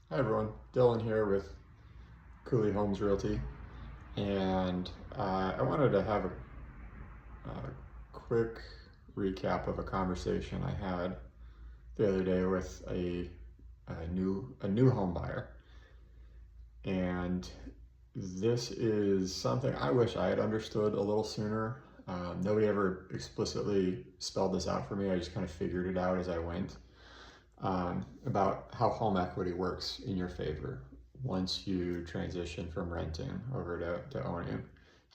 Hi everyone, Dylan here with Cooley Homes Realty, and I wanted to have a quick recap of a conversation I had the other day with a new home buyer, and this is something I wish I had understood a little sooner. Nobody ever explicitly spelled this out for me. I just kind of figured it out as I went. About how home equity works in your favor once you transition from renting over to owning.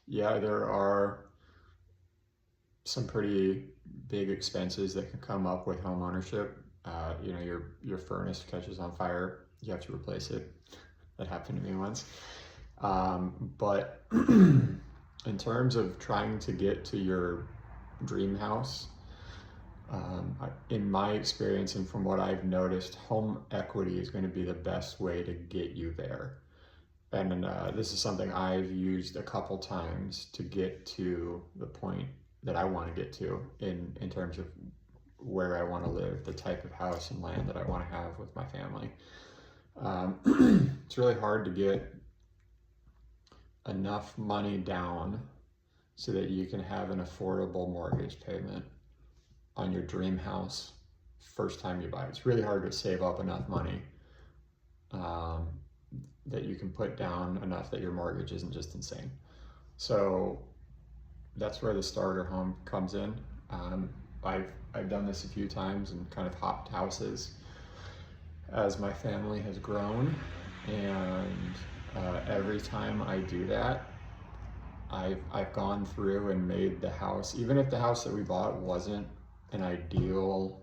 Yeah, there are some pretty big expenses that can come up with home ownership. Your furnace catches on fire, you have to replace it. That happened to me once. But in terms of trying to get to your dream house, in my experience and from what I've noticed, home equity is going to be the best way to get you there. And this is something I've used a couple times to get to the point that I want to get to in terms of where I want to live, the type of house and land that I want to have with my family. It's really hard to get enough money down so that you can have an affordable mortgage payment on your dream house first time you buy. It's really hard to save up enough money um, that you can put down enough that your mortgage isn't just insane. So that's where the starter home comes in. I've done this a few times and kind of hopped houses as my family has grown, and every time I do that, I've gone through and made the house, even if the house that we bought wasn't an ideal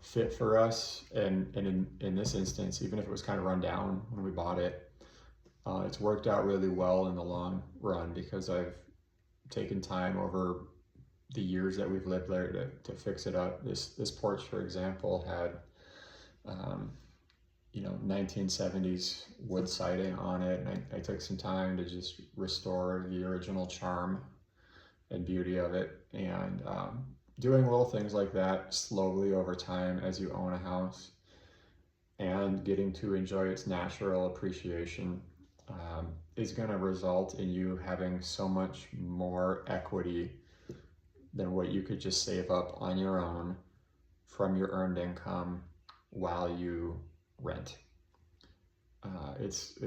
fit for us, and in this instance, even if it was kind of run down when we bought it, it's worked out really well in the long run because I've taken time over the years that we've lived there to fix it up. This porch, for example, had 1970s wood siding on it, and I took some time to just restore the original charm and beauty of it, and doing little things like that slowly over time as you own a house and getting to enjoy its natural appreciation is going to result in you having so much more equity than what you could just save up on your own from your earned income while you rent. It's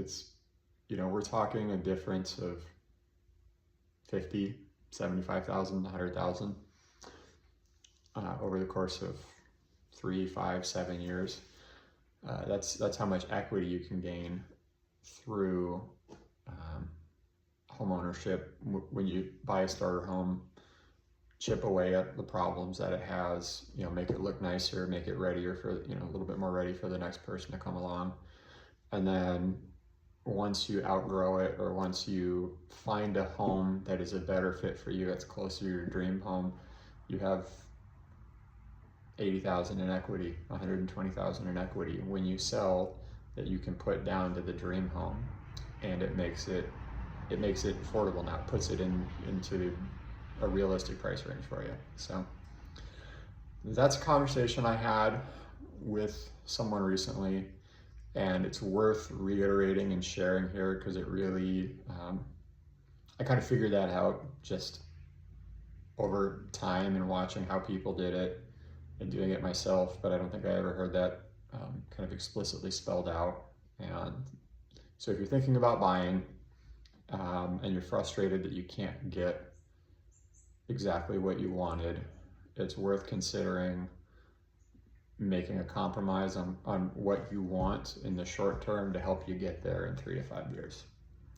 we're talking a difference of 50, 75,000, 100,000 over the course of 3, 5, 7 years. That's how much equity you can gain through home ownership. When you buy a starter home, chip away at the problems that it has, make it look nicer, make it readier for, a little bit more ready for the next person to come along. And then once you outgrow it, or once you find a home that is a better fit for you, that's closer to your dream home, you have 80,000 in equity, 120,000 in equity when you sell, that you can put down to the dream home, and it makes it affordable now. It puts it into a realistic price range for you. So that's a conversation I had with someone recently, and it's worth reiterating and sharing here because it really, I kind of figured that out just over time and watching how people did it and doing it myself, but I don't think I ever heard that kind of explicitly spelled out. And so if you're thinking about buying and you're frustrated that you can't get exactly what you wanted, it's worth considering making a compromise on what you want in the short term to help you get there in 3 to 5 years,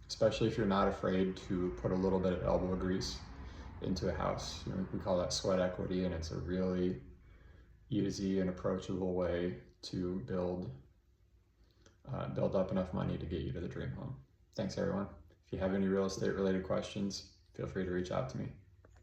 especially if you're not afraid to put a little bit of elbow grease into a house. We call that sweat equity, and it's a really easy and approachable way to build up enough money to get you to the dream home. Thanks everyone. If you have any real estate related questions, feel free to reach out to me.